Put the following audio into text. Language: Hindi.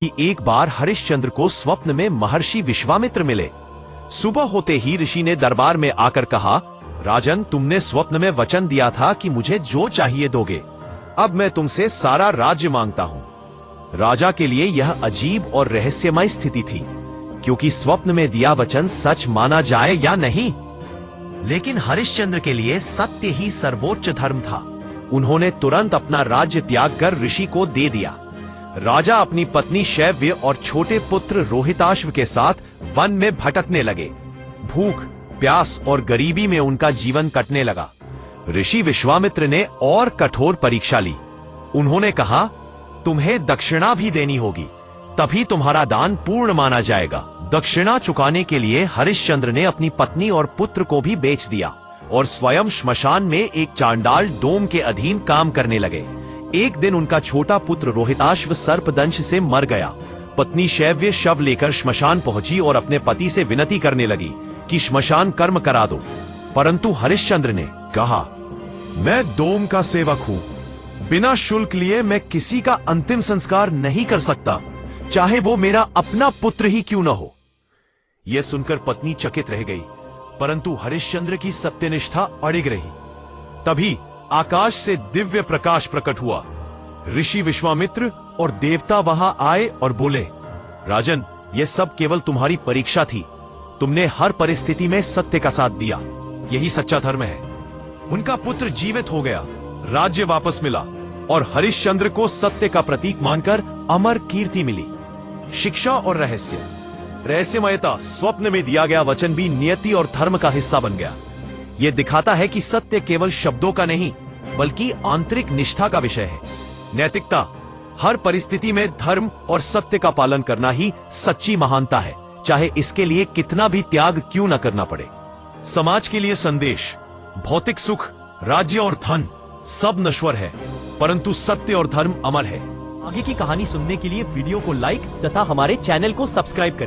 कि एक बार हरिश्चंद्र को स्वप्न में महर्षि विश्वामित्र मिले। सुबह होते ही ऋषि ने दरबार में आकर कहा, राजन, तुमने स्वप्न में वचन दिया था कि मुझे जो चाहिए दोगे। अब मैं तुमसे सारा राज्य मांगता हूं। राजा के लिए यह अजीब और रहस्यमय स्थिति थी, क्योंकि स्वप्न में दिया वचन सच माना जाए या नहीं। लेकिन हरिश्चंद्र के लिए सत्य ही सर्वोच्च धर्म था। उन्होंने तुरंत अपना राज्य त्याग कर ऋषि को दे दिया। राजा अपनी पत्नी शैव्य और छोटे पुत्र रोहिताश्व के साथ वन में भटकने लगे। भूख, प्यास और गरीबी में उनका जीवन कटने लगा। ऋषि विश्वामित्र ने और कठोर परीक्षा ली। उन्होंने कहा, तुम्हें दक्षिणा भी देनी होगी, तभी तुम्हारा दान पूर्ण माना जाएगा। दक्षिणा चुकाने के लिए हरिश्चंद्र ने अपनी पत्नी और पुत्र को भी बेच दिया और स्वयं श्मशान में एक चांडाल डोम के अधीन काम करने लगे। एक दिन उनका छोटा पुत्र रोहिताश्व सर्पदंश से मर गया। पत्नी शैव्य शव लेकर श्मशान पहुंची और अपने पति से विनती करने लगी कि श्मशान कर्म करा दो। परंतु हरिश्चंद्र ने कहा, मैं डोम का सेवक हूं, बिना शुल्क लिए मैं किसी का अंतिम संस्कार नहीं कर सकता, चाहे वो मेरा अपना पुत्र ही क्यों न हो। यह सुनकर पत्नी चकित रह गई, परंतु हरिश्चंद्र की सत्यनिष्ठा अड़िग रही। तभी आकाश से दिव्य प्रकाश प्रकट हुआ। ऋषि विश्वामित्र और देवता वहां आए और बोले, राजन, यह सब केवल तुम्हारी परीक्षा थी। तुमने हर परिस्थिति में सत्य का साथ दिया, यही सच्चा धर्म है। उनका पुत्र जीवित हो गया, राज्य वापस मिला और हरिश्चंद्र को सत्य का प्रतीक मानकर अमर कीर्ति मिली। शिक्षा और रहस्यमयता, स्वप्न में दिया गया वचन भी नियति और धर्म का हिस्सा बन गया। यह दिखाता है कि सत्य केवल शब्दों का नहीं, बल्कि आंतरिक निष्ठा का विषय है। नैतिकता, हर परिस्थिति में धर्म और सत्य का पालन करना ही सच्ची महानता है, चाहे इसके लिए कितना भी त्याग क्यों न करना पड़े। समाज के लिए संदेश, भौतिक सुख, राज्य और धन सब नश्वर है, परंतु सत्य और धर्म अमर है। आगे की कहानी सुनने के लिए वीडियो को लाइक तथा हमारे चैनल को सब्सक्राइब करें।